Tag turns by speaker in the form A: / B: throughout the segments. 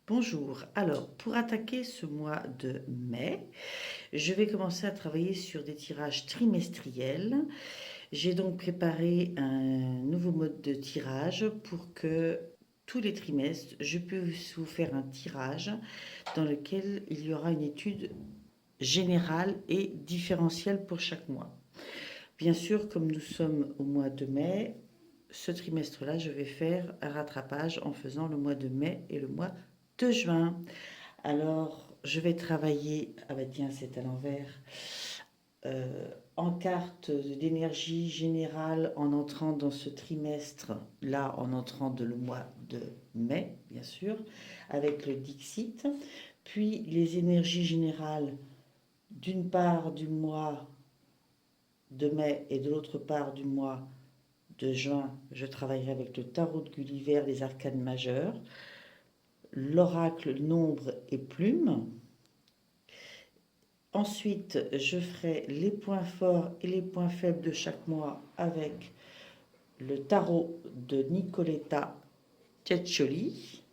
A: Bonjour, alors pour attaquer ce mois de mai, je vais commencer à travailler sur des tirages trimestriels. J'ai donc préparé un nouveau mode de tirage pour que tous les trimestres, je puisse vous faire un tirage dans lequel il y aura une étude générale et différentielle pour chaque mois. Bien sûr, comme nous sommes au mois de mai, ce trimestre-là, je vais faire un rattrapage en faisant le mois de mai et le mois de juin. Alors, je vais travailler, ah bah tiens, c'est à l'envers, en carte d'énergie générale en entrant dans ce trimestre, là en entrant dans le mois de mai, bien sûr, avec le Dixit, puis les énergies générales d'une part du mois de mai et de l'autre part du mois de juin, je travaillerai avec le tarot de Gulliver, les arcanes majeures, l'oracle nombre et plume. Ensuite, je ferai les points forts et les points faibles de chaque mois avec le tarot de Nicoletta Ceccioli.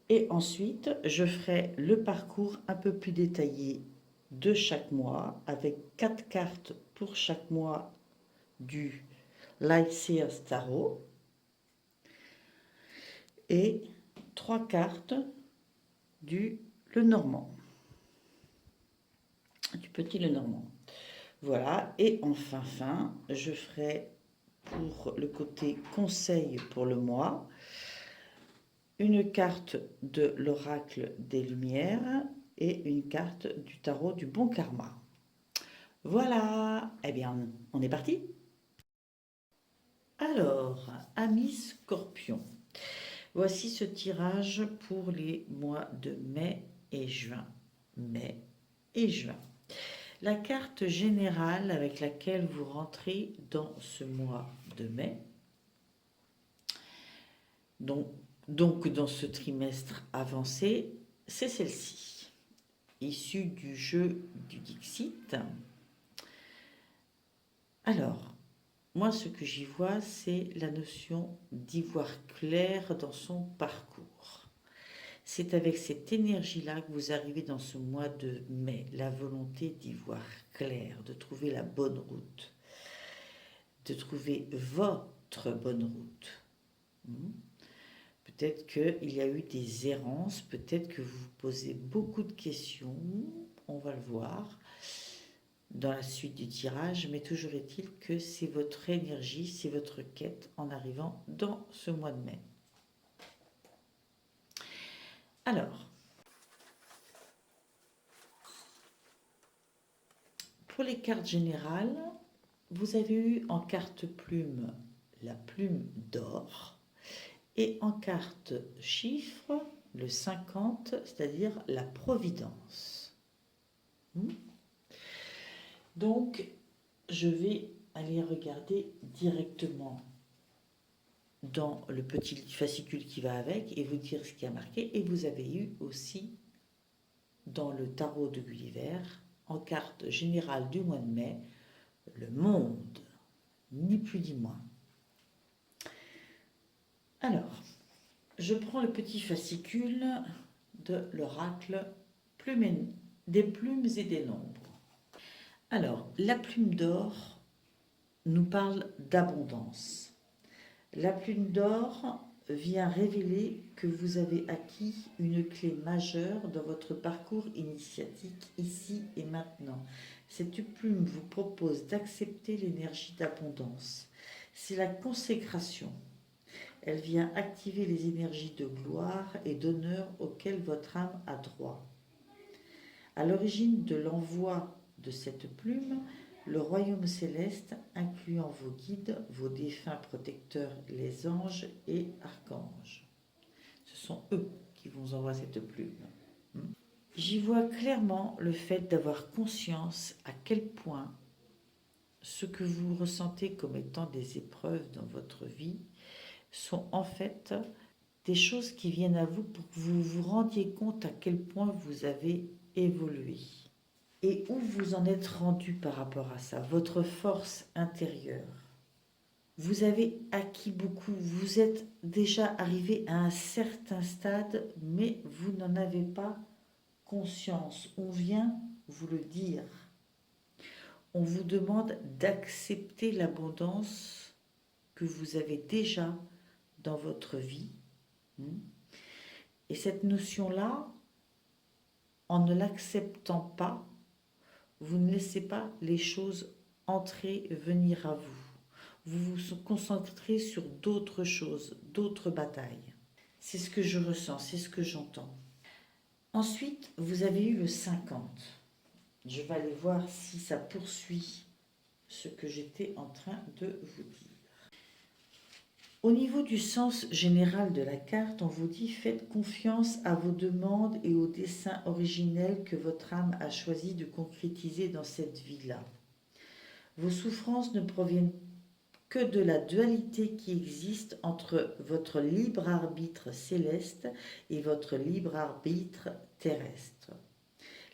A: Et ensuite, je ferai le parcours un peu plus détaillé de chaque mois avec 4 cartes pour chaque mois du Lightseers Tarot et 3 cartes du Lenormand, du petit Lenormand. Voilà, et enfin, je ferai pour le côté conseil pour le mois une carte de l'oracle des Lumières et une carte du tarot du bon karma. Voilà, eh bien, on est parti. Alors, amis Scorpion, voici ce tirage pour les mois de mai et juin. Mai et juin. La carte générale avec laquelle vous rentrez dans ce mois de mai, donc dans ce trimestre avancé, c'est celle-ci, issue du jeu du Dixit. Alors, moi ce que j'y vois, c'est la notion d'y voir clair dans son parcours. C'est avec cette énergie-là que vous arrivez dans ce mois de mai, la volonté d'y voir clair, de trouver la bonne route, de trouver votre bonne route. Peut-être qu'il y a eu des errances, peut-être que vous vous posez beaucoup de questions, on va le voir dans la suite du tirage, mais toujours est-il que c'est votre énergie, c'est votre quête en arrivant dans ce mois de mai. Alors, pour les cartes générales, vous avez eu en carte plume la plume d'or et en carte chiffre le 50, c'est-à-dire la providence. Donc, je vais aller regarder directement dans le petit fascicule qui va avec et vous dire ce qui a marqué. Et vous avez eu aussi dans le tarot de Gulliver, en carte générale du mois de mai, le monde, ni plus ni moins. Alors, je prends le petit fascicule de l'oracle des plumes et des nombres. Alors, la plume d'or nous parle d'abondance. La plume d'or vient révéler que vous avez acquis une clé majeure dans votre parcours initiatique ici et maintenant. Cette plume vous propose d'accepter l'énergie d'abondance. C'est la consécration. Elle vient activer les énergies de gloire et d'honneur auxquelles votre âme a droit. À l'origine de l'envoi de cette plume, le royaume céleste, incluant vos guides, vos défunts protecteurs, les anges et archanges. Ce sont eux qui vous envoient cette plume. J'y vois clairement le fait d'avoir conscience à quel point ce que vous ressentez comme étant des épreuves dans votre vie sont en fait des choses qui viennent à vous pour que vous vous rendiez compte à quel point vous avez évolué. Et où vous en êtes rendu par rapport à ça, votre force intérieure. Vous avez acquis beaucoup, vous êtes déjà arrivé à un certain stade, mais vous n'en avez pas conscience. On vient vous le dire. On vous demande d'accepter l'abondance que vous avez déjà dans votre vie. Et cette notion-là, en ne l'acceptant pas, vous ne laissez pas les choses entrer, venir à vous. Vous vous concentrez sur d'autres choses, d'autres batailles. C'est ce que je ressens, c'est ce que j'entends. Ensuite, vous avez eu le 50. Je vais aller voir si ça poursuit ce que j'étais en train de vous dire. Au niveau du sens général de la carte, on vous dit faites confiance à vos demandes et aux desseins originels que votre âme a choisi de concrétiser dans cette vie-là. Vos souffrances ne proviennent que de la dualité qui existe entre votre libre arbitre céleste et votre libre arbitre terrestre.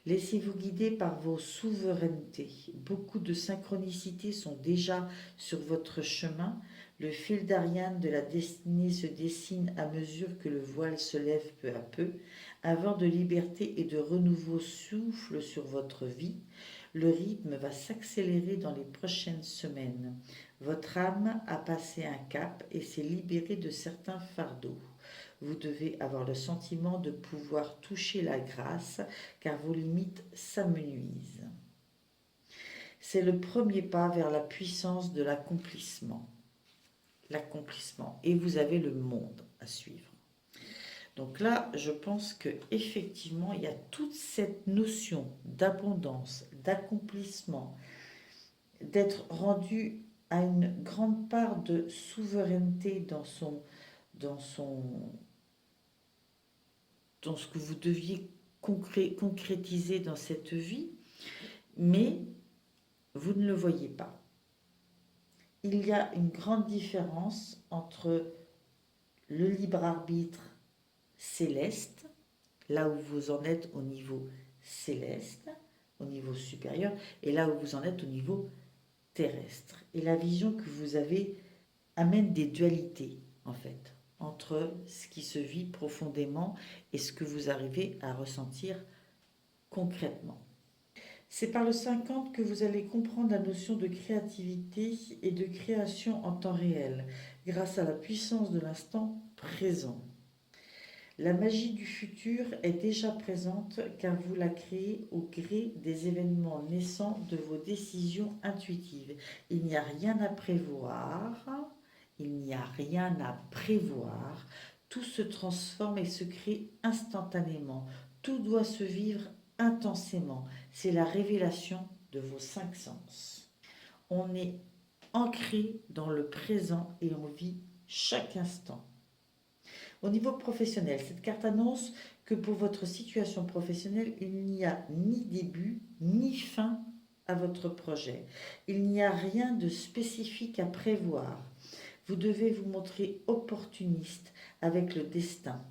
A: Laissez-vous guider par vos souverainetés. Beaucoup de synchronicités sont déjà sur votre chemin. Le fil d'Ariane de la destinée se dessine à mesure que le voile se lève peu à peu. Un vent de liberté et de renouveau souffle sur votre vie. Le rythme va s'accélérer dans les prochaines semaines. Votre âme a passé un cap et s'est libérée de certains fardeaux. Vous devez avoir le sentiment de pouvoir toucher la grâce, car vos limites s'amenuisent. C'est le premier pas vers la puissance de l'accomplissement. L'accomplissement. Et vous avez le monde à suivre. Donc là, je pense qu'effectivement, il y a toute cette notion d'abondance, d'accomplissement, d'être rendu à une grande part de souveraineté dans ce que vous deviez concrétiser dans cette vie, mais vous ne le voyez pas. Il y a une grande différence entre le libre arbitre céleste, là où vous en êtes au niveau céleste, au niveau supérieur, et là où vous en êtes au niveau terrestre. Et la vision que vous avez amène des dualités, en fait, entre ce qui se vit profondément et ce que vous arrivez à ressentir concrètement. C'est par le 50 que vous allez comprendre la notion de créativité et de création en temps réel, grâce à la puissance de l'instant présent. La magie du futur est déjà présente car vous la créez au gré des événements naissants de vos décisions intuitives. Il n'y a rien à prévoir, tout se transforme et se crée instantanément, tout doit se vivre intensément. C'est la révélation de vos 5 sens. On est ancré dans le présent et on vit chaque instant. Au niveau professionnel, cette carte annonce que pour votre situation professionnelle, il n'y a ni début ni fin à votre projet. Il n'y a rien de spécifique à prévoir. Vous devez vous montrer opportuniste avec le destin.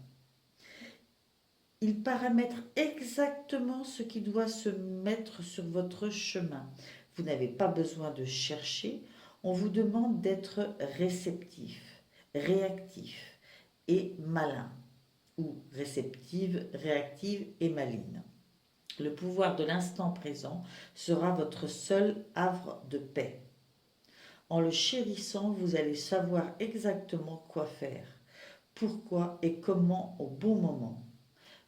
A: Il paramètre exactement ce qui doit se mettre sur votre chemin. Vous n'avez pas besoin de chercher. On vous demande d'être réceptif, réactif et malin, ou réceptive, réactive et maligne. Le pouvoir de l'instant présent sera votre seul havre de paix. En le chérissant, vous allez savoir exactement quoi faire, pourquoi et comment au bon moment.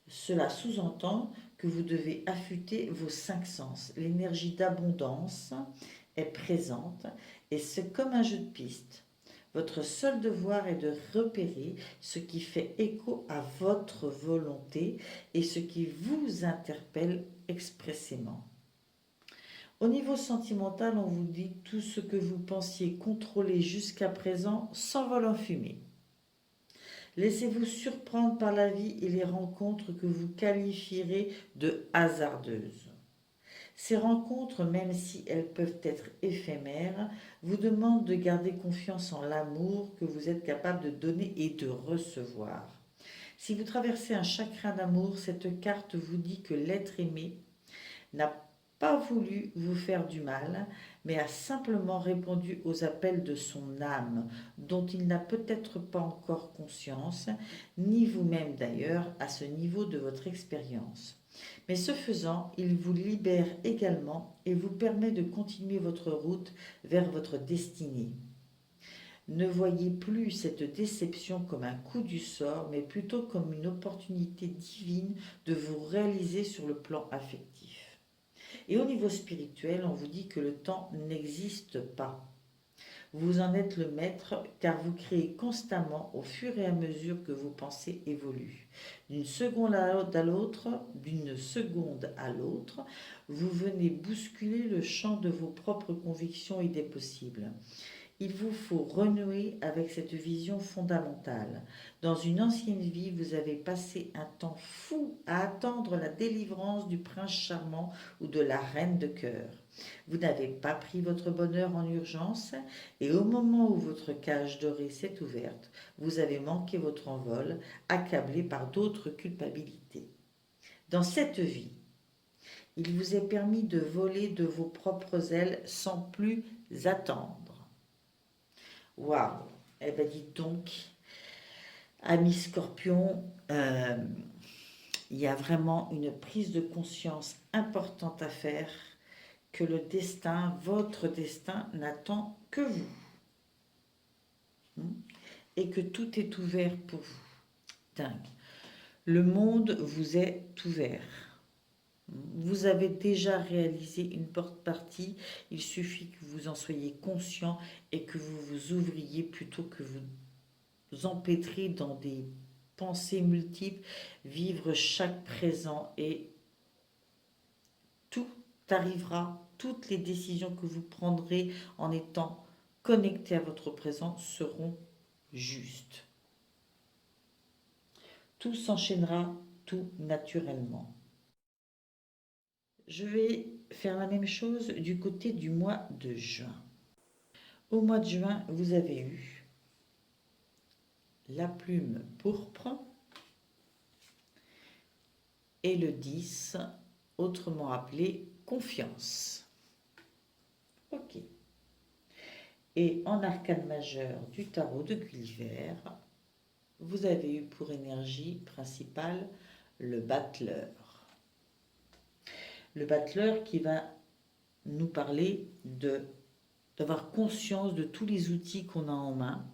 A: Cela sous-entend que vous devez affûter vos 5 sens. L'énergie d'abondance est présente et c'est comme un jeu de piste. Votre seul devoir est de repérer ce qui fait écho à votre volonté et ce qui vous interpelle expressément. Au niveau sentimental, on vous dit tout ce que vous pensiez contrôler jusqu'à présent s'envole en fumée. Laissez-vous surprendre par la vie et les rencontres que vous qualifierez de hasardeuses. Ces rencontres, même si elles peuvent être éphémères, vous demandent de garder confiance en l'amour que vous êtes capable de donner et de recevoir. Si vous traversez un chagrin d'amour, cette carte vous dit que l'être aimé n'a pas voulu vous faire du mal, mais a simplement répondu aux appels de son âme, dont il n'a peut-être pas encore conscience, ni vous-même d'ailleurs, à ce niveau de votre expérience. Mais ce faisant, il vous libère également et vous permet de continuer votre route vers votre destinée. Ne voyez plus cette déception comme un coup du sort, mais plutôt comme une opportunité divine de vous réaliser sur le plan affectif. Et au niveau spirituel, on vous dit que le temps n'existe pas. Vous en êtes le maître car vous créez constamment au fur et à mesure que vos pensées évoluent. D'une seconde à l'autre, vous venez bousculer le champ de vos propres convictions et des possibles. Il vous faut renouer avec cette vision fondamentale. Dans une ancienne vie, vous avez passé un temps fou à attendre la délivrance du prince charmant ou de la reine de cœur. Vous n'avez pas pris votre bonheur en urgence et au moment où votre cage dorée s'est ouverte, vous avez manqué votre envol, accablé par d'autres culpabilités. Dans cette vie, il vous est permis de voler de vos propres ailes sans plus attendre. Waouh! Eh bien, dites donc, ami Scorpion, il y a vraiment une prise de conscience importante à faire que le destin, votre destin, n'attend que vous. Et que tout est ouvert pour vous. Dingue. Le monde vous est ouvert. Vous avez déjà réalisé une porte-partie. Il suffit que vous en soyez conscient et que vous vous ouvriez plutôt que vous empêtrez dans des pensées multiples, vivre chaque présent et tout arrivera, toutes les décisions que vous prendrez en étant connecté à votre présent seront justes. Tout s'enchaînera tout naturellement. Je vais faire la même chose du côté du mois de juin. Au mois de juin, vous avez eu la plume pourpre et le 10, autrement appelé confiance. Ok. Et en arcane majeur du tarot de Gulliver, vous avez eu pour énergie principale le battleur. Le battleur qui va nous parler d'avoir conscience de tous les outils qu'on a en main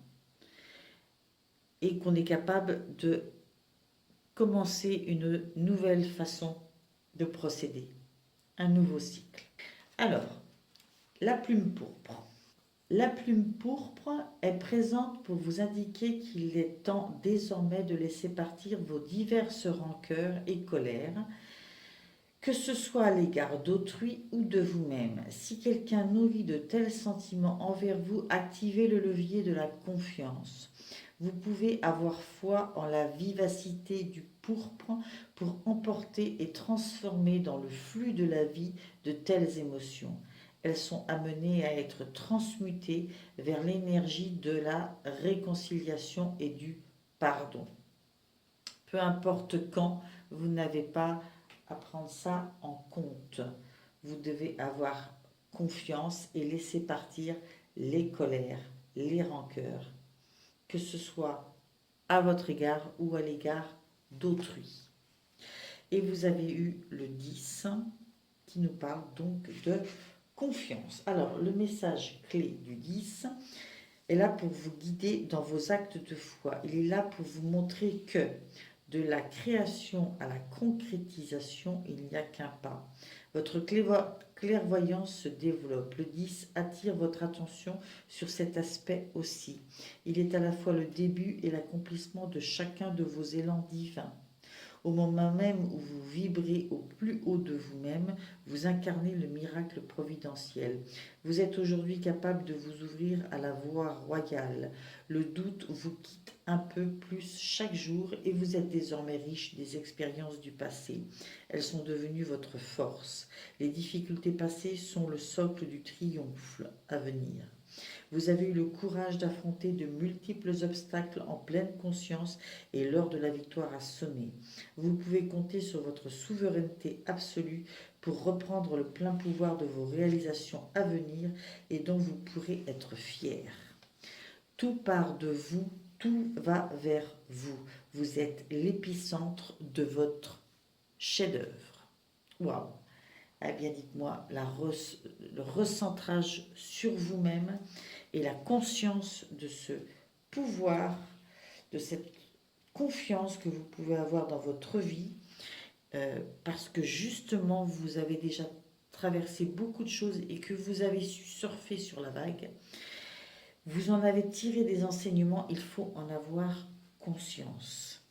A: et qu'on est capable de commencer une nouvelle façon de procéder, un nouveau cycle. Alors, la plume pourpre. La plume pourpre est présente pour vous indiquer qu'il est temps désormais de laisser partir vos diverses rancœurs et colères, que ce soit à l'égard d'autrui ou de vous-même. Si quelqu'un nourrit de tels sentiments envers vous, activez le levier de la confiance. Vous pouvez avoir foi en la vivacité du pourpre pour emporter et transformer dans le flux de la vie de telles émotions. Elles sont amenées à être transmutées vers l'énergie de la réconciliation et du pardon. Peu importe quand, vous n'avez pas à prendre ça en compte. Vous devez avoir confiance et laisser partir les colères, les rancœurs, que ce soit à votre égard ou à l'égard d'autrui. Et vous avez eu le 10 qui nous parle donc de confiance. Alors, le message clé du 10 est là pour vous guider dans vos actes de foi. Il est là pour vous montrer que de la création à la concrétisation, il n'y a qu'un pas. Votre clairvoyance se développe. Le 10 attire votre attention sur cet aspect aussi. Il est à la fois le début et l'accomplissement de chacun de vos élans divins. Au moment même où vous vibrez au plus haut de vous-même, vous incarnez le miracle providentiel. Vous êtes aujourd'hui capable de vous ouvrir à la voie royale. Le doute vous quitte un peu plus chaque jour et vous êtes désormais riche des expériences du passé. Elles sont devenues votre force. Les difficultés passées sont le socle du triomphe à venir. Vous avez eu le courage d'affronter de multiples obstacles en pleine conscience et l'heure de la victoire a sonné. Vous pouvez compter sur votre souveraineté absolue pour reprendre le plein pouvoir de vos réalisations à venir et dont vous pourrez être fiers. Tout part de vous, tout va vers vous. Vous êtes l'épicentre de votre chef-d'œuvre. Waouh! Eh bien, dites-moi, le recentrage sur vous-même et la conscience de ce pouvoir, de cette confiance que vous pouvez avoir dans votre vie, parce que justement, vous avez déjà traversé beaucoup de choses et que vous avez su surfer sur la vague. Vous en avez tiré des enseignements, il faut en avoir conscience.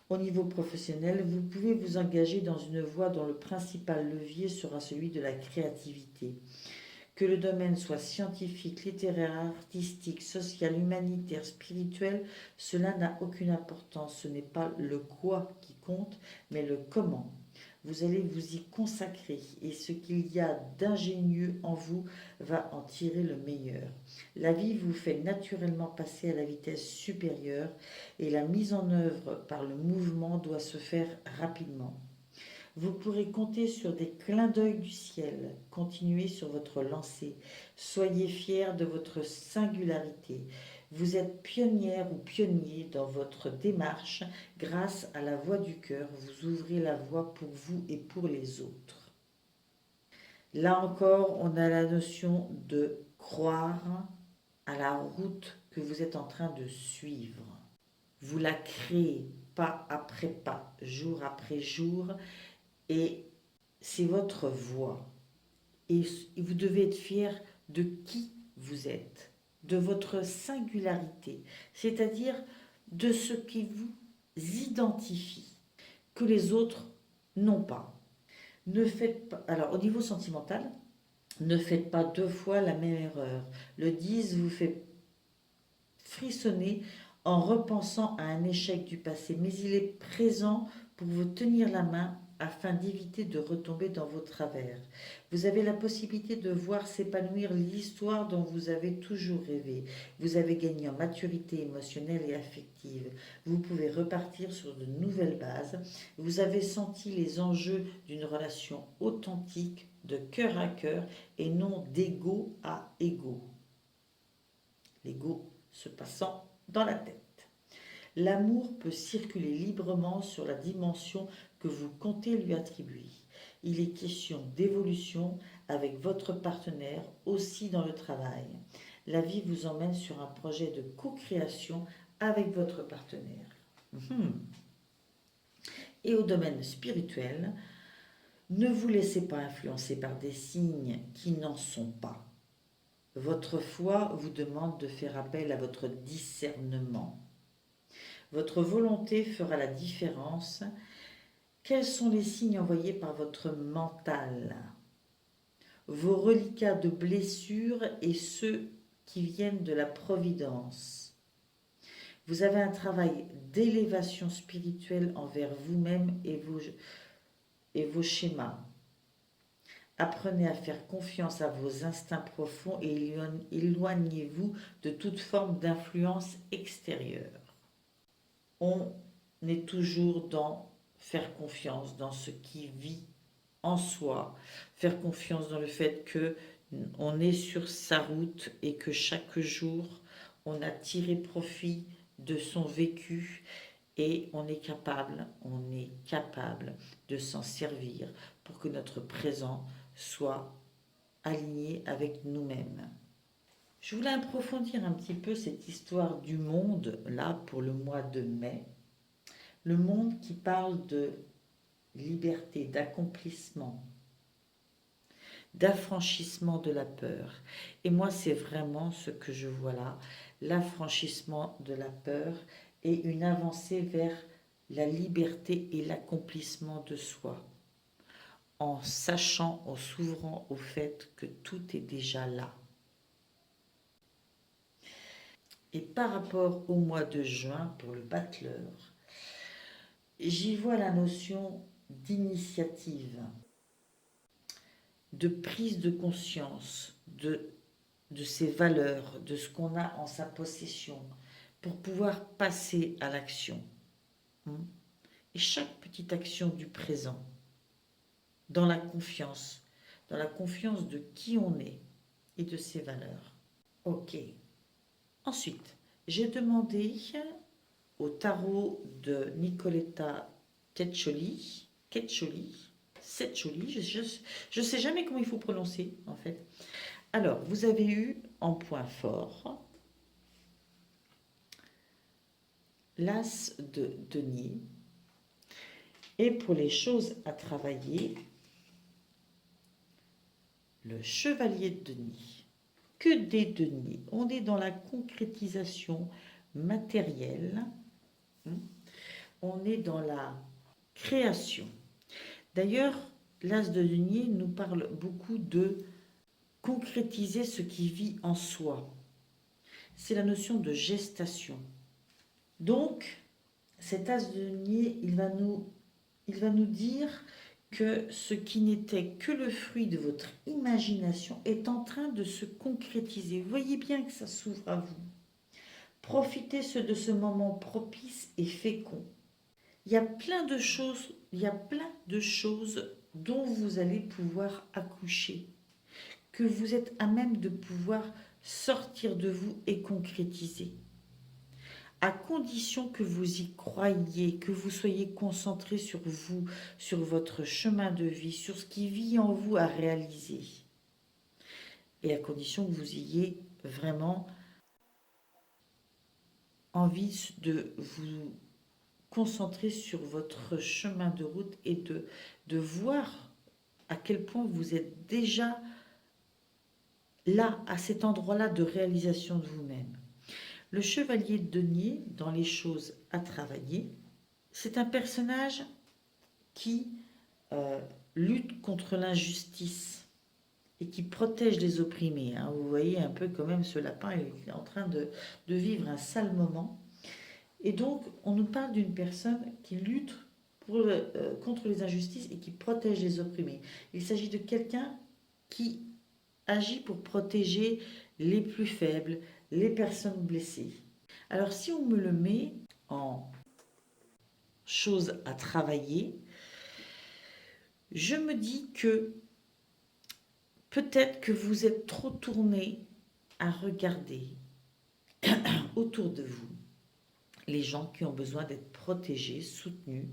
A: Au niveau professionnel, vous pouvez vous engager dans une voie dont le principal levier sera celui de la créativité. Que le domaine soit scientifique, littéraire, artistique, social, humanitaire, spirituel, cela n'a aucune importance. Ce n'est pas le quoi qui compte, mais le comment. Vous allez vous y consacrer et ce qu'il y a d'ingénieux en vous va en tirer le meilleur. La vie vous fait naturellement passer à la vitesse supérieure et la mise en œuvre par le mouvement doit se faire rapidement. Vous pourrez compter sur des clins d'œil du ciel. Continuez sur votre lancée. Soyez fiers de votre singularité. Vous êtes pionnière ou pionnier dans votre démarche. Grâce à la voix du cœur, vous ouvrez la voie pour vous et pour les autres. Là encore, on a la notion de croire à la route que vous êtes en train de suivre. Vous la créez pas après pas, jour après jour, et c'est votre voix. Et vous devez être fier de qui vous êtes, de votre singularité, c'est-à-dire de ce qui vous identifie, que les autres n'ont pas. Ne faites pas, alors au niveau sentimental, ne faites pas deux fois la même erreur. Le 10 vous fait frissonner en repensant à un échec du passé, mais il est présent pour vous tenir la main afin d'éviter de retomber dans vos travers. Vous avez la possibilité de voir s'épanouir l'histoire dont vous avez toujours rêvé. Vous avez gagné en maturité émotionnelle et affective. Vous pouvez repartir sur de nouvelles bases. Vous avez senti les enjeux d'une relation authentique, de cœur à cœur, et non d'ego à ego. L'ego se passant dans la tête. L'amour peut circuler librement sur la dimension que vous comptez lui attribuer. Il est question d'évolution avec votre partenaire, aussi dans le travail. La vie vous emmène sur un projet de co-création avec votre partenaire. Et au domaine spirituel, ne vous laissez pas influencer par des signes qui n'en sont pas. Votre foi vous demande de faire appel à votre discernement. Votre volonté fera la différence. Quels sont les signes envoyés par votre mental? Vos reliquats de blessures et ceux qui viennent de la providence. Vous avez un travail d'élévation spirituelle envers vous-même et vos schémas. Apprenez à faire confiance à vos instincts profonds et éloignez-vous de toute forme d'influence extérieure. On est toujours dans faire confiance dans ce qui vit en soi, faire confiance dans le fait que on est sur sa route et que chaque jour on a tiré profit de son vécu et on est capable de s'en servir pour que notre présent soit aligné avec nous-mêmes. Je voulais approfondir un petit peu cette histoire du monde, là, pour le mois de mai. Le monde qui parle de liberté, d'accomplissement, d'affranchissement de la peur. Et moi, c'est vraiment ce que je vois là, l'affranchissement de la peur et une avancée vers la liberté et l'accomplissement de soi, en sachant, en s'ouvrant au fait que tout est déjà là. Et par rapport au mois de juin, pour le battleur, j'y vois la notion d'initiative, de prise de conscience de ses valeurs, de ce qu'on a en sa possession, pour pouvoir passer à l'action. Et chaque petite action du présent dans la confiance de qui on est et de ses valeurs. Ok. Ensuite, j'ai demandé au tarot de Nicoletta Tetcholi, je ne sais jamais comment il faut prononcer en fait. Alors, vous avez eu en point fort l'as de denier. Et pour les choses à travailler, le chevalier de denier. Que des deniers. On est dans la concrétisation matérielle. On est dans la création. D'ailleurs, l'as de denier nous parle beaucoup de concrétiser ce qui vit en soi. C'est la notion de gestation. Donc, cet as de denier, il va nous dire que ce qui n'était que le fruit de votre imagination est en train de se concrétiser. Voyez bien que ça s'ouvre à vous. Profitez de ce moment propice et fécond. Il y a plein de choses dont vous allez pouvoir accoucher, que vous êtes à même de pouvoir sortir de vous et concrétiser. À condition que vous y croyiez, que vous soyez concentré sur vous, sur votre chemin de vie, sur ce qui vit en vous à réaliser. Et à condition que vous ayez vraiment envie de vous concentrer sur votre chemin de route et de voir à quel point vous êtes déjà là, à cet endroit-là de réalisation de vous-même. Le chevalier de denier, dans les choses à travailler, c'est un personnage qui lutte contre l'injustice et qui protège les opprimés. Vous voyez un peu quand même ce lapin, il est en train de vivre un sale moment. Et donc, on nous parle d'une personne qui lutte contre les injustices et qui protège les opprimés. Il s'agit de quelqu'un qui agit pour protéger les plus faibles, les personnes blessées. Alors, si on me le met en choses à travailler, je me dis que peut-être que vous êtes trop tourné à regarder autour de vous les gens qui ont besoin d'être protégés, soutenus,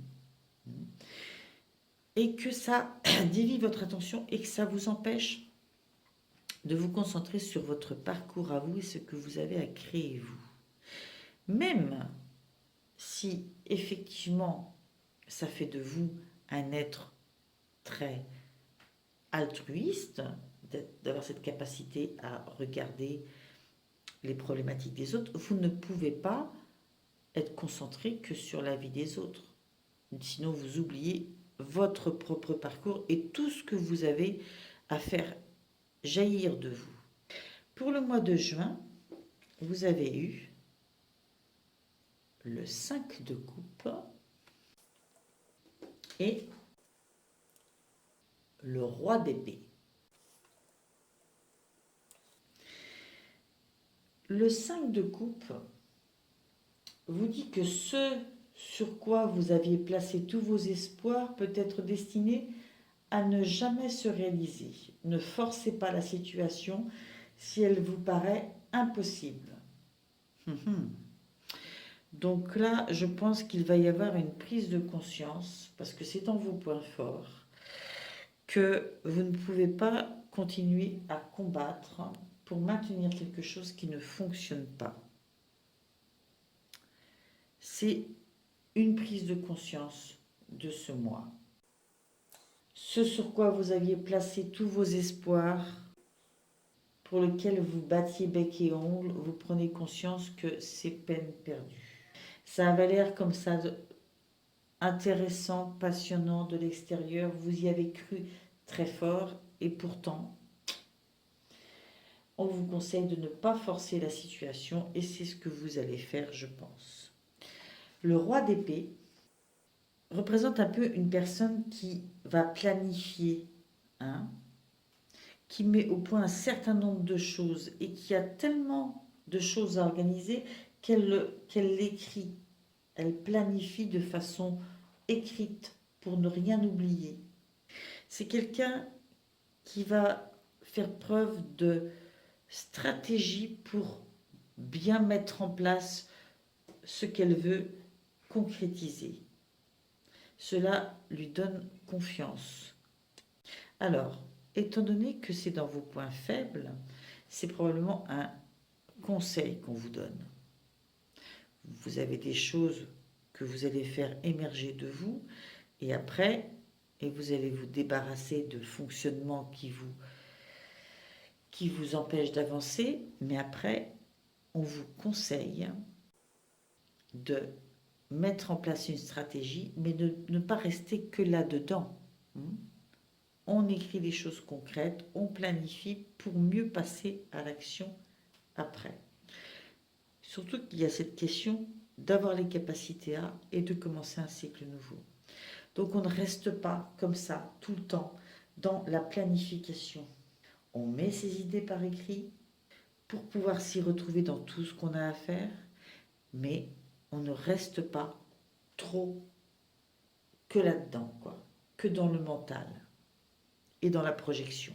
A: et que ça dévie votre attention et que ça vous empêche de vous concentrer sur votre parcours à vous et ce que vous avez à créer vous. Même si effectivement ça fait de vous un être très altruiste, d'avoir cette capacité à regarder les problématiques des autres, vous ne pouvez pas être concentré que sur la vie des autres. Sinon, vous oubliez votre propre parcours et tout ce que vous avez à faire jaillir de vous. Pour le mois de juin, vous avez eu le 5 de coupe et le roi d'épée. Le 5 de coupe vous dit que ce sur quoi vous aviez placé tous vos espoirs peut être destiné à ne jamais se réaliser. Ne forcez pas la situation si elle vous paraît impossible. Donc là, je pense qu'il va y avoir une prise de conscience, parce que c'est dans vos points forts, que vous ne pouvez pas continuer à combattre pour maintenir quelque chose qui ne fonctionne pas. C'est une prise de conscience de ce mois. Ce sur quoi vous aviez placé tous vos espoirs, pour lequel vous battiez bec et ongle, vous prenez conscience que c'est peine perdue. Ça avait l'air comme ça intéressant, passionnant de l'extérieur, vous y avez cru très fort et pourtant on vous conseille de ne pas forcer la situation et c'est ce que vous allez faire, je pense. Le roi d'épée représente un peu une personne qui va planifier, qui met au point un certain nombre de choses et qui a tellement de choses à organiser qu'elle l'écrit. Elle planifie de façon écrite pour ne rien oublier. C'est quelqu'un qui va faire preuve de stratégie pour bien mettre en place ce qu'elle veut concrétiser. Cela lui donne confiance. Alors, étant donné que c'est dans vos points faibles, c'est probablement un conseil qu'on vous donne. Vous avez des choses que vous allez faire émerger de vous, et après, vous allez vous débarrasser de fonctionnements qui vous empêchent d'avancer, mais après, on vous conseille de mettre en place une stratégie, mais de ne pas rester que là-dedans. On écrit des choses concrètes, on planifie pour mieux passer à l'action après. Surtout qu'il y a cette question d'avoir les capacités à et de commencer un cycle nouveau. Donc on ne reste pas comme ça tout le temps dans la planification. On met ses idées par écrit pour pouvoir s'y retrouver dans tout ce qu'on a à faire, mais on ne reste pas trop que là-dedans, quoi, que dans le mental et dans la projection.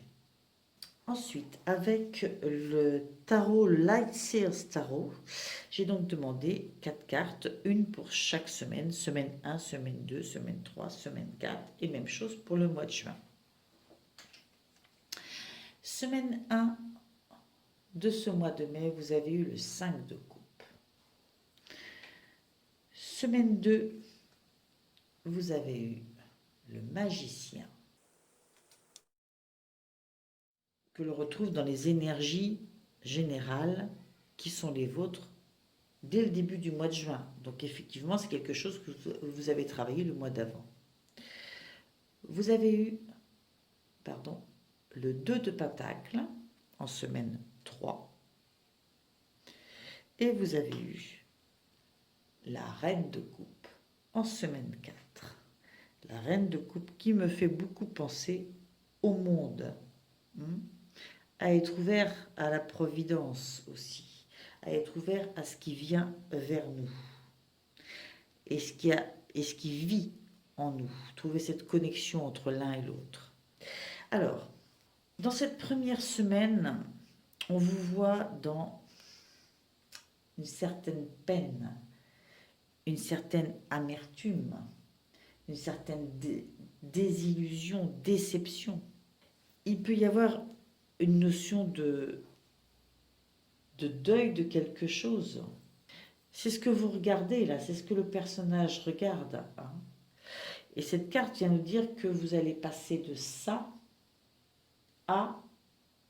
A: Ensuite, avec le tarot Light Seers Tarot, j'ai donc demandé 4 cartes, une pour chaque semaine, semaine 1, semaine 2, semaine 3, semaine 4, et même chose pour le mois de juin. Semaine 1 de ce mois de mai, vous avez eu le 5 de coupe. Semaine 2, vous avez eu le magicien, que l'on retrouve dans les énergies générales qui sont les vôtres dès le début du mois de juin. Donc effectivement, c'est quelque chose que vous avez travaillé le mois d'avant. Vous avez eu, le 2 de Pentacle en semaine 3. Et vous avez eu la Reine de Coupe en semaine 4. La Reine de Coupe qui me fait beaucoup penser au monde, à être ouvert à la providence aussi, à être ouvert à ce qui vient vers nous et ce qui vit en nous, trouver cette connexion entre l'un et l'autre. Alors, dans cette première semaine, on vous voit dans une certaine peine, une certaine amertume, une certaine désillusion, déception. Il peut y avoir une notion de deuil de quelque chose. C'est ce que vous regardez là, c'est ce que le personnage regarde. Et cette carte vient nous dire que vous allez passer de ça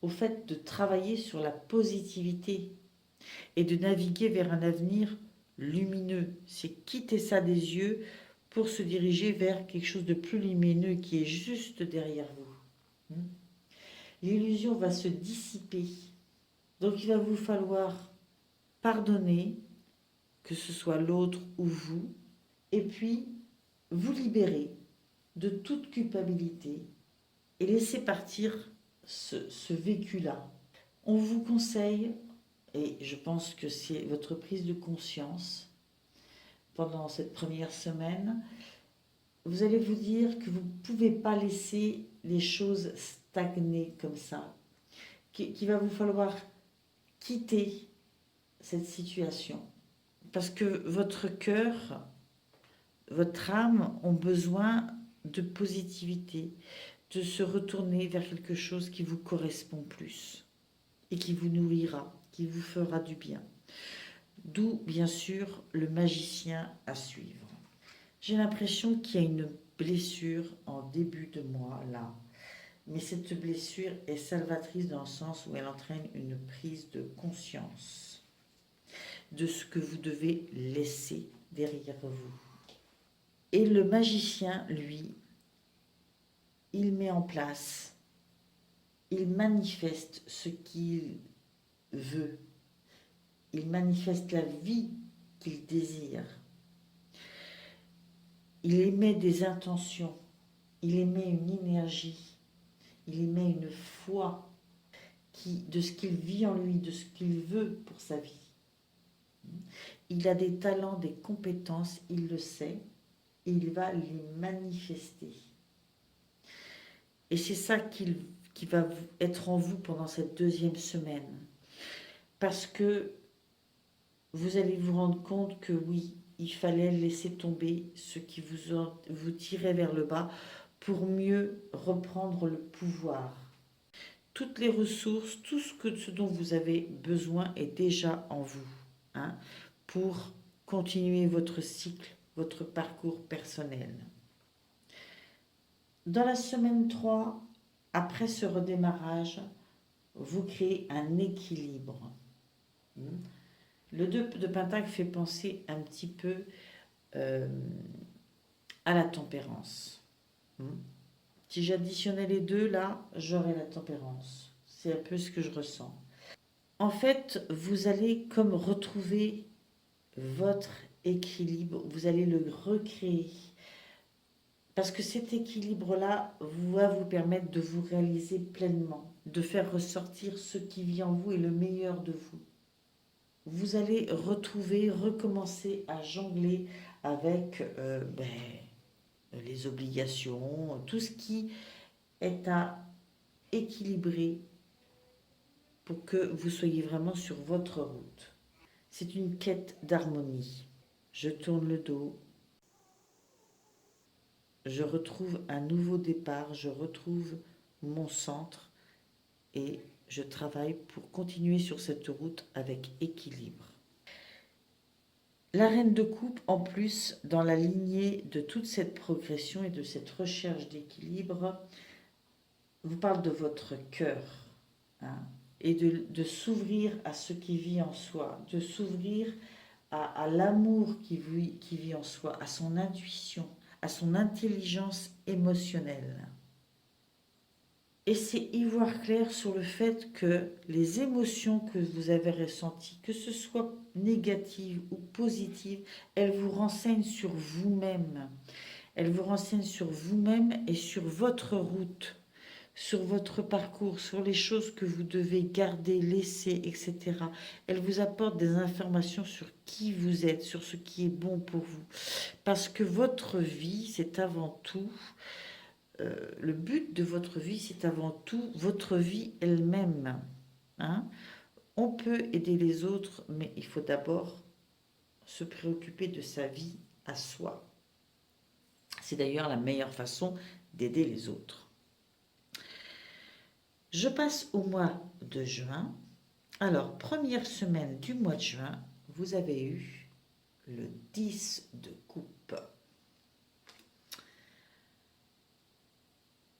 A: au fait de travailler sur la positivité et de naviguer vers un avenir lumineux. C'est quitter ça des yeux pour se diriger vers quelque chose de plus lumineux qui est juste derrière vous. L'illusion va se dissiper. Donc il va vous falloir pardonner, que ce soit l'autre ou vous, et puis vous libérer de toute culpabilité et laisser partir ce vécu-là. On vous conseille, et je pense que c'est votre prise de conscience pendant cette première semaine, vous allez vous dire que vous ne pouvez pas laisser les choses stagner comme ça, qu'il va vous falloir quitter cette situation. Parce que votre cœur, votre âme ont besoin de positivité, de se retourner vers quelque chose qui vous correspond plus et qui vous nourrira, qui vous fera du bien. D'où, bien sûr, le magicien à suivre. J'ai l'impression qu'il y a une blessure en début de mois, là. Mais cette blessure est salvatrice dans le sens où elle entraîne une prise de conscience de ce que vous devez laisser derrière vous. Et le magicien, lui, il met en place, il manifeste ce qu'il veut, il manifeste la vie qu'il désire. Il émet des intentions, il émet une énergie, il émet une foi de ce qu'il vit en lui, de ce qu'il veut pour sa vie. Il a des talents, des compétences, il le sait, et il va les manifester. Et c'est ça qui va être en vous pendant cette deuxième semaine. Parce que vous allez vous rendre compte que oui, il fallait laisser tomber ce qui vous tirait vers le bas pour mieux reprendre le pouvoir. Toutes les ressources, tout ce dont vous avez besoin est déjà en vous, hein, pour continuer votre cycle, votre parcours personnel. Dans la semaine 3, après ce redémarrage, vous créez un équilibre. Le 2 de Pentacle fait penser un petit peu à la tempérance. Si j'additionnais les deux, là, j'aurais la tempérance. C'est un peu ce que je ressens. En fait, vous allez comme retrouver votre équilibre, vous allez le recréer. Parce que cet équilibre-là va vous permettre de vous réaliser pleinement, de faire ressortir ce qui vit en vous et le meilleur de vous. Vous allez recommencer à jongler avec les obligations, tout ce qui est à équilibrer pour que vous soyez vraiment sur votre route. C'est une quête d'harmonie. Je tourne le dos. Je retrouve un nouveau départ, je retrouve mon centre et je travaille pour continuer sur cette route avec équilibre. La reine de coupe, en plus, dans la lignée de toute cette progression et de cette recherche d'équilibre, vous parle de votre cœur, hein, et de s'ouvrir à ce qui vit en soi, de s'ouvrir à l'amour qui vit en soi, à son intuition, à son intelligence émotionnelle. Et c'est y voir clair sur le fait que les émotions que vous avez ressenties, que ce soit négatives ou positives, elles vous renseignent sur vous-même. Elles vous renseignent sur vous-même et sur votre route, sur votre parcours, sur les choses que vous devez garder, laisser, etc. Elles vous apportent des informations sur qui vous êtes, sur ce qui est bon pour vous. Parce que votre vie, c'est avant tout... le but de votre vie, c'est avant tout votre vie elle-même. Hein. On peut aider les autres, mais il faut d'abord se préoccuper de sa vie à soi. C'est d'ailleurs la meilleure façon d'aider les autres. Je passe au mois de juin. Alors, première semaine du mois de juin, vous avez eu le 10 de coupe.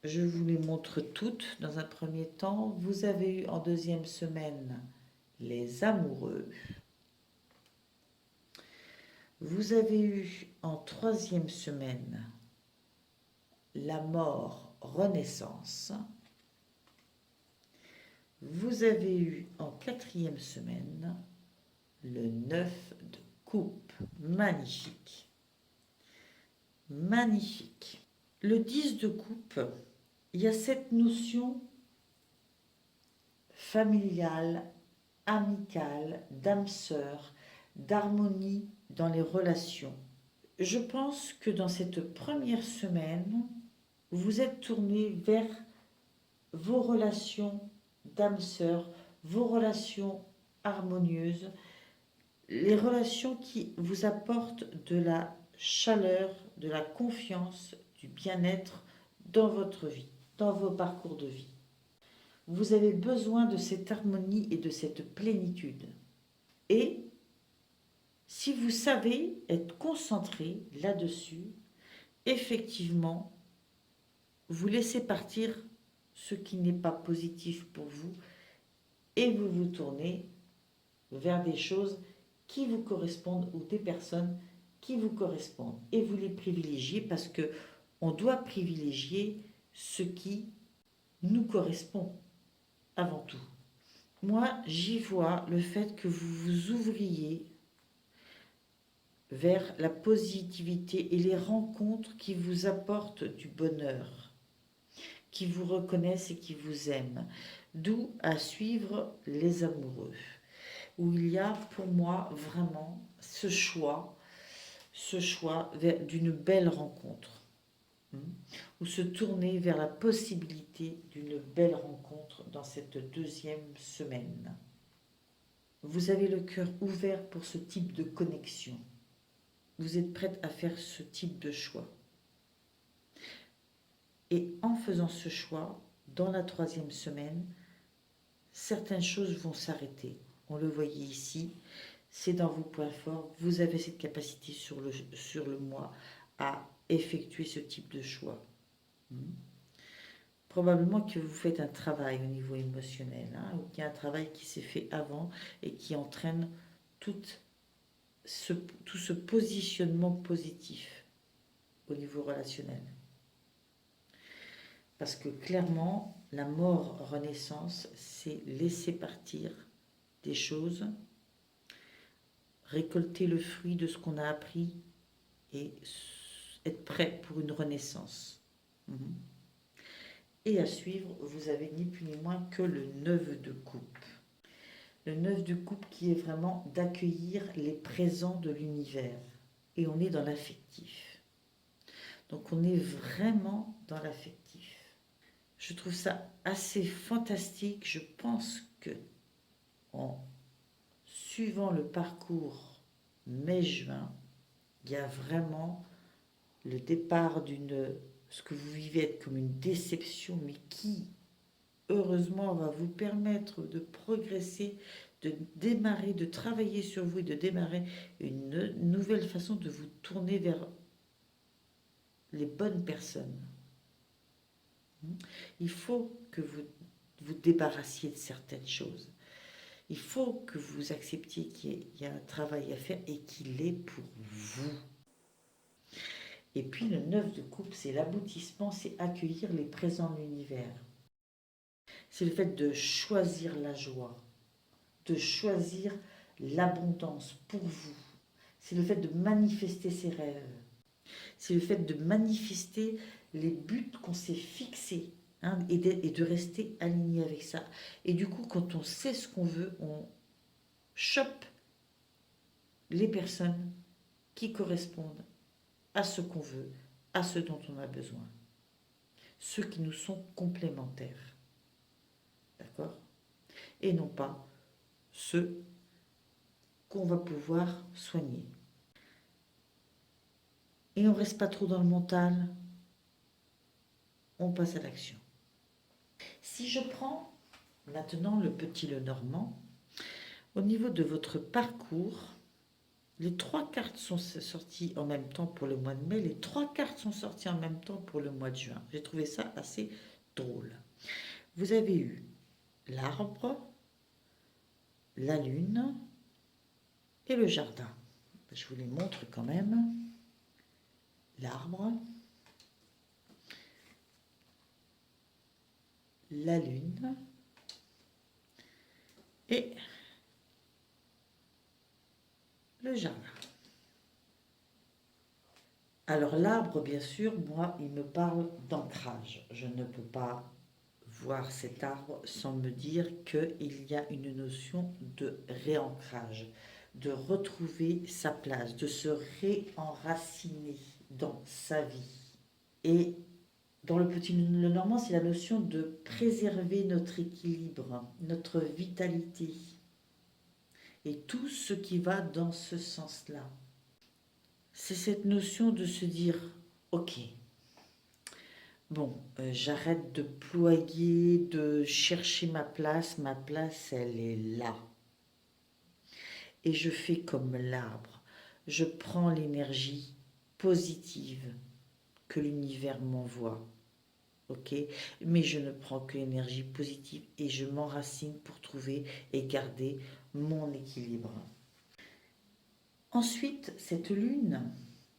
A: Je vous les montre toutes dans un premier temps. Vous avez eu en deuxième semaine les amoureux. Vous avez eu en troisième semaine la mort, renaissance. Vous avez eu en quatrième semaine le 9 de coupe. Magnifique. Magnifique. Le 10 de coupe, il y a cette notion familiale, amicale, d'âme sœur, d'harmonie dans les relations. Je pense que dans cette première semaine, vous êtes tourné vers vos relations d'âme sœur, vos relations harmonieuses, les relations qui vous apportent de la chaleur, de la confiance, du bien-être dans votre vie, dans vos parcours de vie. Vous avez besoin de cette harmonie et de cette plénitude. Et si vous savez être concentré là-dessus, effectivement, vous laissez partir ce qui n'est pas positif pour vous et vous vous tournez vers des choses qui vous correspondent ou des personnes qui vous correspondent. Et vous les privilégiez parce que on doit privilégier ce qui nous correspond avant tout. Moi, j'y vois le fait que vous vous ouvriez vers la positivité et les rencontres qui vous apportent du bonheur, qui vous reconnaissent et qui vous aiment. D'où à suivre les amoureux, où il y a pour moi vraiment ce choix d'une belle rencontre. hmm, ou se tourner vers la possibilité d'une belle rencontre dans cette deuxième semaine. Vous avez le cœur ouvert pour ce type de connexion. Vous êtes prête à faire ce type de choix. Et en faisant ce choix, dans la troisième semaine, certaines choses vont s'arrêter. On le voyait ici, c'est dans vos points forts. Vous avez cette capacité sur le mois à effectuer ce type de choix. Probablement que vous faites un travail au niveau émotionnel, hein, ou qu'il y a un travail qui s'est fait avant et qui entraîne tout ce positionnement positif au niveau relationnel. Parce que clairement, la mort-renaissance, c'est laisser partir des choses, récolter le fruit de ce qu'on a appris et être prêt pour une renaissance. Et à suivre, vous avez ni plus ni moins que le 9 de coupe. Le 9 de coupe qui est vraiment d'accueillir les présents de l'univers. Et on est dans l'affectif. Donc on est vraiment dans l'affectif. Je trouve ça assez fantastique. Je pense que en suivant le parcours mai-juin, il y a vraiment le départ ce que vous vivez être comme une déception, mais qui, heureusement, va vous permettre de progresser, de démarrer, de travailler sur vous et de démarrer une nouvelle façon de vous tourner vers les bonnes personnes. Il faut que vous vous débarrassiez de certaines choses. Il faut que vous acceptiez qu'il y a un travail à faire et qu'il est pour vous. Et puis le 9 de coupe, c'est l'aboutissement, c'est accueillir les présents de l'univers. C'est le fait de choisir la joie, de choisir l'abondance pour vous. C'est le fait de manifester ses rêves. C'est le fait de manifester les buts qu'on s'est fixés, hein, et de rester aligné avec ça. Et du coup, quand on sait ce qu'on veut, on chope les personnes qui correspondent à ce qu'on veut, à ce dont on a besoin. Ceux qui nous sont complémentaires. D'accord? Et non pas ceux qu'on va pouvoir soigner. Et on ne reste pas trop dans le mental, on passe à l'action. Si je prends maintenant le petit Lenormand, au niveau de votre parcours, les 3 cartes sont sorties en même temps pour le mois de mai, les 3 cartes sont sorties en même temps pour le mois de juin. J'ai trouvé ça assez drôle. Vous avez eu l'arbre, la lune et le jardin. Je vous les montre quand même. L'arbre, la lune et le jardin. Alors l'arbre, bien sûr, moi, il me parle d'ancrage. Je ne peux pas voir cet arbre sans me dire qu'il y a une notion de réancrage, de retrouver sa place, de se réenraciner dans sa vie. Et dans le petit Lenormand, c'est la notion de préserver notre équilibre, notre vitalité, et tout ce qui va dans ce sens-là. C'est cette notion de se dire, ok, bon, j'arrête de ployer, de chercher ma place, elle est là. Et je fais comme l'arbre, je prends l'énergie positive que l'univers m'envoie, ok? Mais je ne prends que l'énergie positive et je m'enracine pour trouver et garder mon équilibre. Ensuite, cette lune,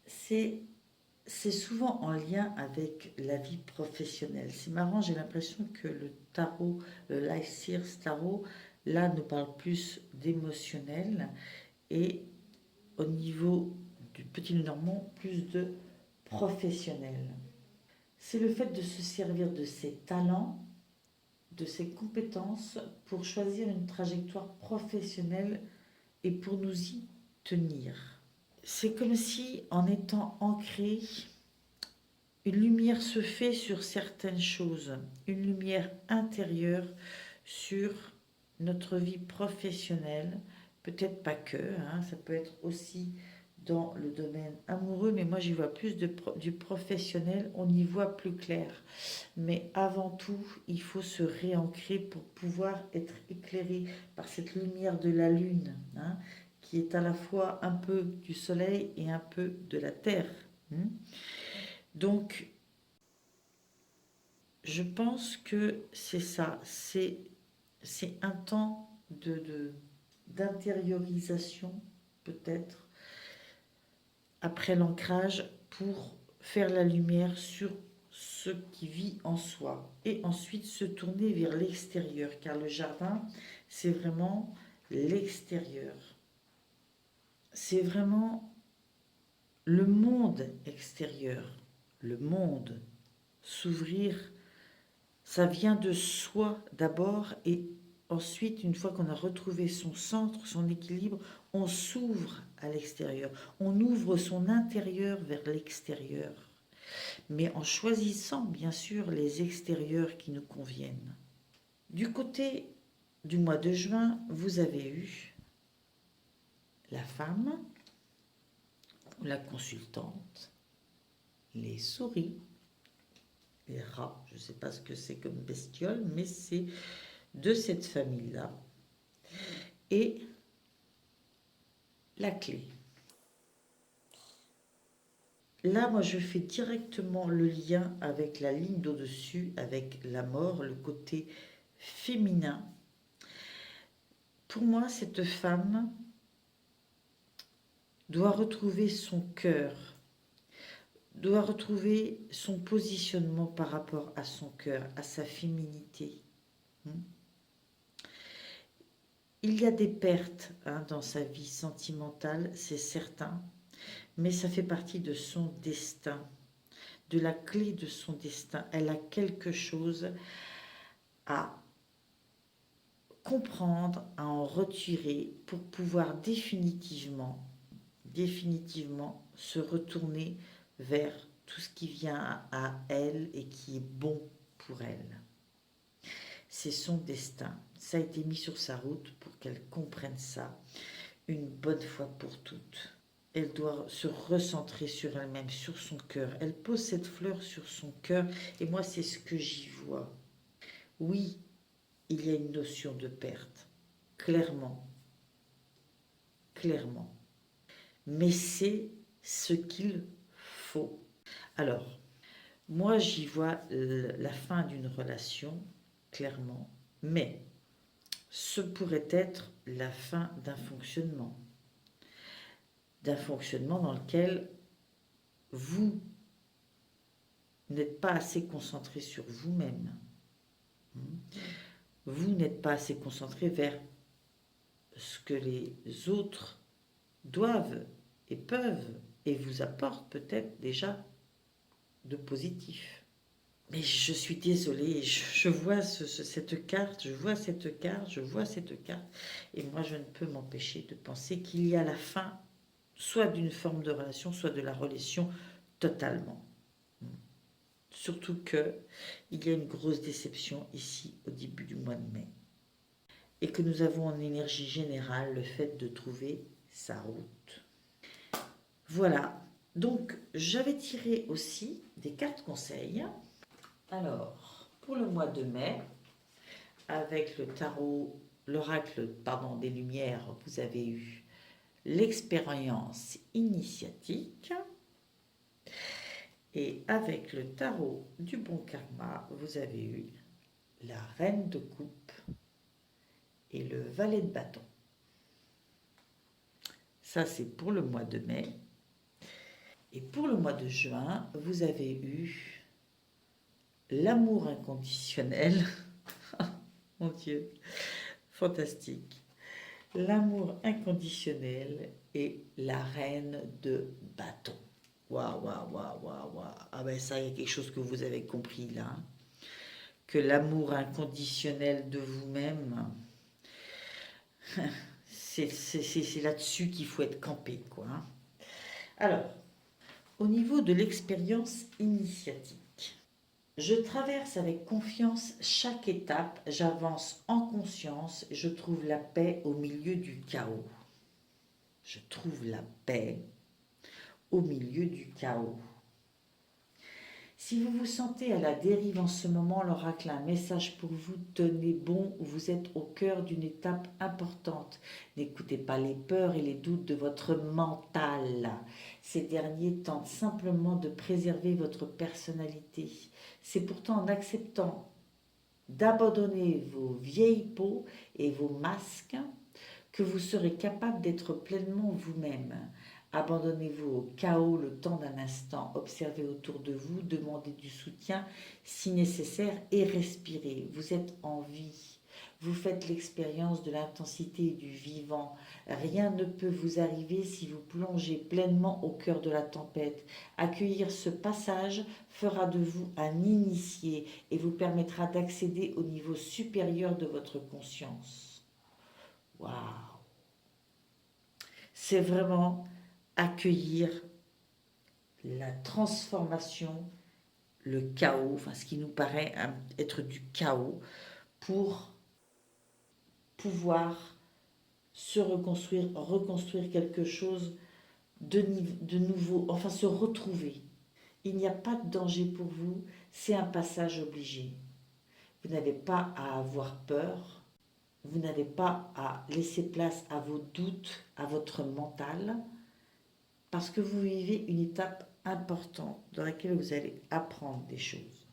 A: c'est souvent en lien avec la vie professionnelle. C'est marrant, j'ai l'impression que le tarot, le Life Seers Tarot, là, nous parle plus d'émotionnel et au niveau du petit Lenormand, plus de professionnel. C'est le fait de se servir de ses talents, de ses compétences pour choisir une trajectoire professionnelle et pour nous y tenir. C'est comme si, en étant ancré une lumière se fait sur certaines choses, une lumière intérieure sur notre vie professionnelle, peut-être pas que, hein, ça peut être aussi dans le domaine amoureux, mais moi j'y vois plus du professionnel, on y voit plus clair. Mais avant tout, il faut se réancrer pour pouvoir être éclairé par cette lumière de la lune, hein, qui est à la fois un peu du soleil et un peu de la terre. Hein. Donc, je pense que c'est ça, c'est un temps d'intériorisation, peut-être, après l'ancrage, pour faire la lumière sur ce qui vit en soi. Et ensuite se tourner vers l'extérieur, car le jardin, c'est vraiment l'extérieur. C'est vraiment le monde extérieur, le monde, s'ouvrir. Ça vient de soi d'abord et ensuite, une fois qu'on a retrouvé son centre, son équilibre, on s'ouvre à l'extérieur. On ouvre son intérieur vers l'extérieur, mais en choisissant bien sûr les extérieurs qui nous conviennent. Du côté du mois de juin, vous avez eu la femme, la consultante, les souris, les rats, je ne sais pas ce que c'est comme bestiole, mais c'est de cette famille-là. Et la clé. Là, moi, je fais directement le lien avec la ligne d'au-dessus, avec la mort, le côté féminin. Pour moi, cette femme doit retrouver son cœur, doit retrouver son positionnement par rapport à son cœur, à sa féminité. Il y a des pertes dans sa vie sentimentale, c'est certain, mais ça fait partie de son destin, de la clé de son destin. Elle a quelque chose à comprendre, à en retirer pour pouvoir définitivement se retourner vers tout ce qui vient à elle et qui est bon pour elle. C'est son destin. Ça a été mis sur sa route pour qu'elle comprenne ça une bonne fois pour toutes. Elle doit se recentrer sur elle-même, sur son cœur. Elle pose cette fleur sur son cœur et moi c'est ce que j'y vois. Oui, il y a une notion de perte, clairement, clairement. Mais c'est ce qu'il faut. Alors, moi j'y vois la fin d'une relation, clairement, mais ce pourrait être la fin d'un fonctionnement dans lequel vous n'êtes pas assez concentré sur vous-même. Vous n'êtes pas assez concentré vers ce que les autres doivent et peuvent et vous apportent peut-être déjà de positif. Mais je suis désolée, je vois cette carte, et moi je ne peux m'empêcher de penser qu'il y a la fin soit d'une forme de relation, soit de la relation totalement. Surtout que il y a une grosse déception ici au début du mois de mai. Et que nous avons en énergie générale le fait de trouver sa route. Voilà, donc j'avais tiré aussi des cartes conseils. Alors, pour le mois de mai, avec le tarot, l'oracle, des Lumières, vous avez eu l'expérience initiatique. Et avec le tarot du bon karma, vous avez eu la reine de coupe et le valet de bâton. Ça, c'est pour le mois de mai. Et pour le mois de juin, vous avez eu l'amour inconditionnel. Mon Dieu, fantastique. L'amour inconditionnel et la reine de bâton. Waouh, waouh, waouh, waouh, waouh. Ah ben ça, il y a quelque chose que vous avez compris là. Hein. Que l'amour inconditionnel de vous-même, c'est là-dessus qu'il faut être campé, quoi. Hein. Alors, Au niveau de l'expérience initiatique, je traverse avec confiance chaque étape, j'avance en conscience, je trouve la paix au milieu du chaos. Je trouve la paix au milieu du chaos. Si vous vous sentez à la dérive en ce moment, l'oracle a un message pour vous. Tenez bon, vous êtes au cœur d'une étape importante. N'écoutez pas les peurs et les doutes de votre mental. Ces derniers tentent simplement de préserver votre personnalité. C'est pourtant en acceptant d'abandonner vos vieilles peaux et vos masques que vous serez capable d'être pleinement vous-même. Abandonnez-vous au chaos le temps d'un instant, observez autour de vous, demandez du soutien si nécessaire et respirez. Vous êtes en vie. Vous faites l'expérience de l'intensité et du vivant. Rien ne peut vous arriver si vous plongez pleinement au cœur de la tempête. Accueillir ce passage fera de vous un initié et vous permettra d'accéder au niveau supérieur de votre conscience. Waouh! C'est vraiment accueillir la transformation, le chaos, enfin ce qui nous paraît être du chaos, pour pouvoir se reconstruire quelque chose de nouveau, enfin se retrouver. Il n'y a pas de danger pour vous, c'est un passage obligé. Vous n'avez pas à avoir peur, vous n'avez pas à laisser place à vos doutes, à votre mental, parce que vous vivez une étape importante dans laquelle vous allez apprendre des choses.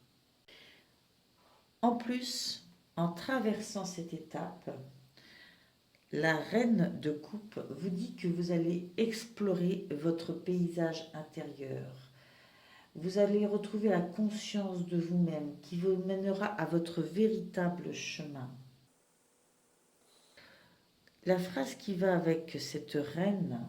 A: En plus, en traversant cette étape, la reine de coupe vous dit que vous allez explorer votre paysage intérieur. Vous allez retrouver la conscience de vous-même qui vous mènera à votre véritable chemin. La phrase qui va avec cette reine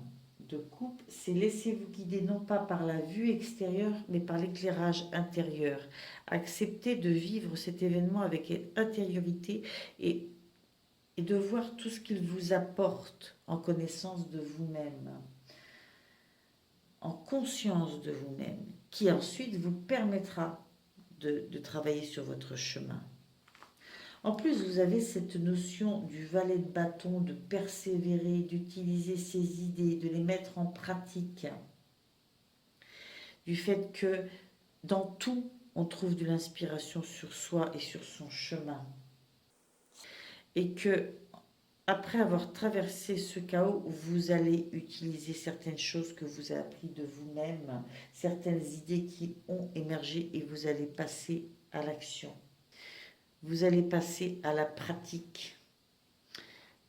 A: de coupe, c'est laissez-vous guider non pas par la vue extérieure, mais par l'éclairage intérieur. Acceptez de vivre cet événement avec intériorité et de voir tout ce qu'il vous apporte en connaissance de vous-même, en conscience de vous-même, qui ensuite vous permettra de travailler sur votre chemin. En plus, vous avez cette notion du valet de bâton, de persévérer, d'utiliser ses idées, de les mettre en pratique. Du fait que dans tout, on trouve de l'inspiration sur soi et sur son chemin. Et que, après avoir traversé ce chaos, vous allez utiliser certaines choses que vous avez appris de vous-même, certaines idées qui ont émergé et vous allez passer à l'action. Vous allez passer à la pratique.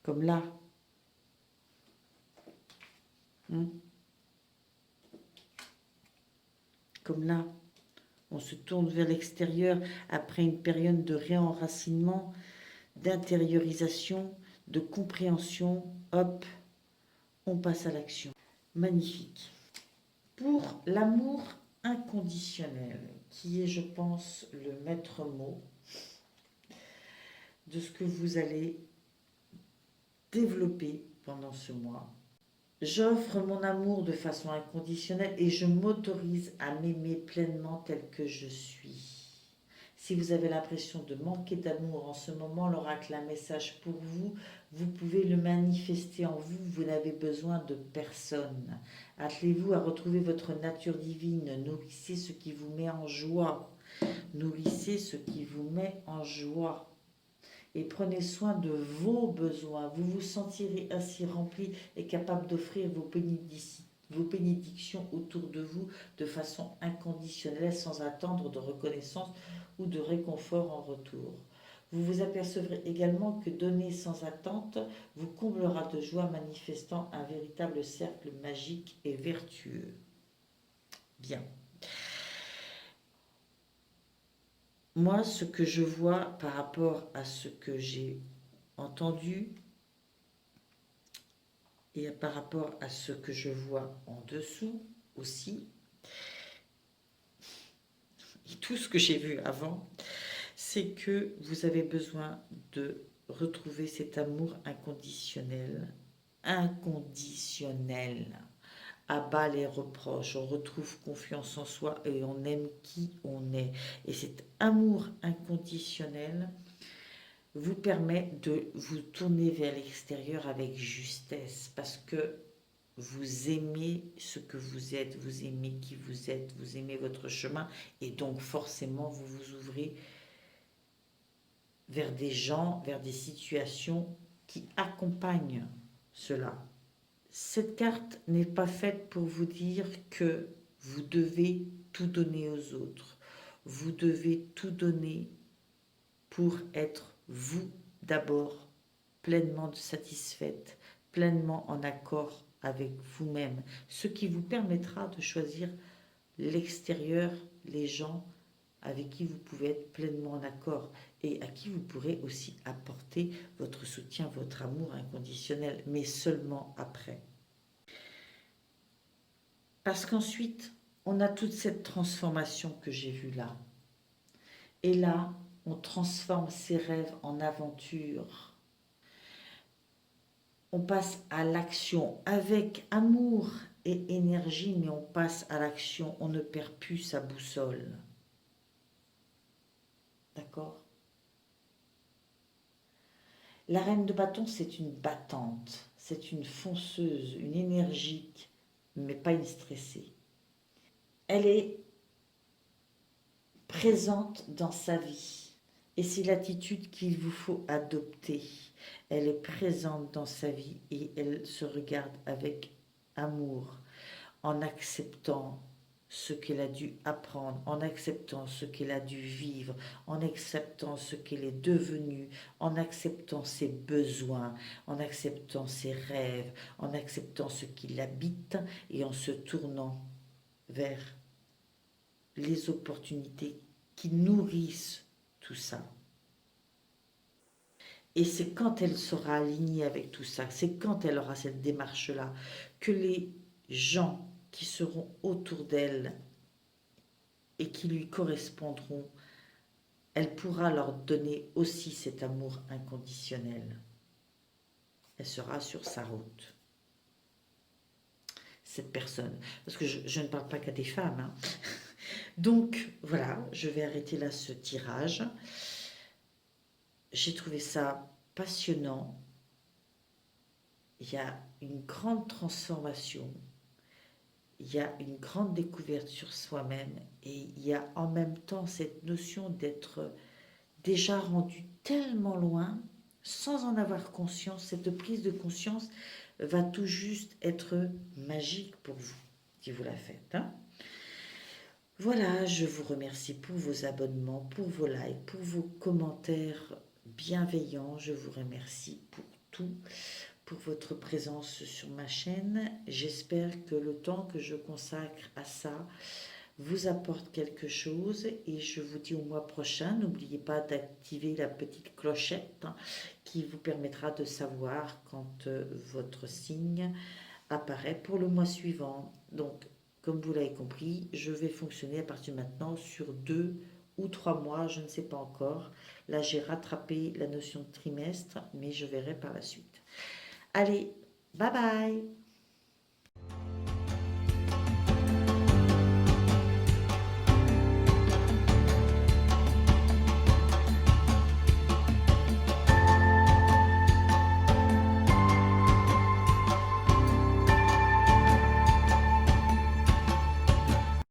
A: Comme là. Comme là. On se tourne vers l'extérieur après une période de réenracinement, d'intériorisation, de compréhension. Hop, on passe à l'action. Magnifique. Pour l'amour inconditionnel, qui est, je pense, le maître mot de ce que vous allez développer pendant ce mois. J'offre mon amour de façon inconditionnelle et je m'autorise à m'aimer pleinement tel que je suis. Si vous avez l'impression de manquer d'amour en ce moment, l'oracle a un message pour vous. Vous pouvez le manifester en vous. Vous n'avez besoin de personne. Attelez-vous à retrouver votre nature divine. Nourrissez ce qui vous met en joie. Nourrissez ce qui vous met en joie. Et prenez soin de vos besoins. Vous vous sentirez ainsi rempli et capable d'offrir vos bénédictions autour de vous de façon inconditionnelle, sans attendre de reconnaissance ou de réconfort en retour. Vous vous apercevrez également que donner sans attente vous comblera de joie, manifestant un véritable cercle magique et vertueux. Bien. Moi, ce que je vois par rapport à ce que j'ai entendu et par rapport à ce que je vois en dessous aussi, et tout ce que j'ai vu avant, c'est que vous avez besoin de retrouver cet amour inconditionnel. Inconditionnel. abat les reproches, on retrouve confiance en soi et on aime qui on est. Et cet amour inconditionnel vous permet de vous tourner vers l'extérieur avec justesse parce que vous aimez ce que vous êtes, vous aimez qui vous êtes, vous aimez votre chemin et donc forcément vous vous ouvrez vers des gens, vers des situations qui accompagnent cela. Cette carte n'est pas faite pour vous dire que vous devez tout donner aux autres. Vous devez tout donner pour être vous d'abord pleinement satisfaite, pleinement en accord avec vous-même, ce qui vous permettra de choisir l'extérieur, les gens avec qui vous pouvez être pleinement en accord et à qui vous pourrez aussi apporter votre soutien, votre amour inconditionnel, mais seulement après. Parce qu'ensuite, on a toute cette transformation que j'ai vue là. Et là, on transforme ses rêves en aventure. On passe à l'action avec amour et énergie, mais on passe à l'action, on ne perd plus sa boussole. D'accord? La reine de bâton, c'est une battante, c'est une fonceuse, une énergique, mais pas une stressée. Elle est présente dans sa vie et c'est l'attitude qu'il vous faut adopter. Elle est présente dans sa vie et elle se regarde avec amour, en acceptant ce qu'elle a dû apprendre, en acceptant ce qu'elle a dû vivre, en acceptant ce qu'elle est devenue, en acceptant ses besoins, en acceptant ses rêves, en acceptant ce qui l'habite et en se tournant vers les opportunités qui nourrissent tout ça. Et c'est quand elle sera alignée avec tout ça, c'est quand elle aura cette démarche-là, que les gens qui seront autour d'elle et qui lui correspondront, elle pourra leur donner aussi cet amour inconditionnel. Elle sera sur sa route. Cette personne. Parce que je ne parle pas qu'à des femmes. Hein. Donc voilà, je vais arrêter là ce tirage. J'ai trouvé ça passionnant. Il y a une grande transformation. Il y a une grande découverte sur soi-même et il y a en même temps cette notion d'être déjà rendu tellement loin sans en avoir conscience. Cette prise de conscience va tout juste être magique pour vous si vous la faites. Hein. Voilà, je vous remercie pour vos abonnements, pour vos likes, pour vos commentaires bienveillants. Je vous remercie pour tout, pour votre présence sur ma chaîne. J'espère que le temps que je consacre à ça vous apporte quelque chose et je vous dis au mois prochain. N'oubliez pas d'activer la petite clochette qui vous permettra de savoir quand votre signe apparaît pour le mois suivant. Donc, comme vous l'avez compris, je vais fonctionner à partir de maintenant sur 2 ou 3 mois, je ne sais pas encore. Là, j'ai rattrapé la notion de trimestre, mais je verrai par la suite. Allez, bye bye!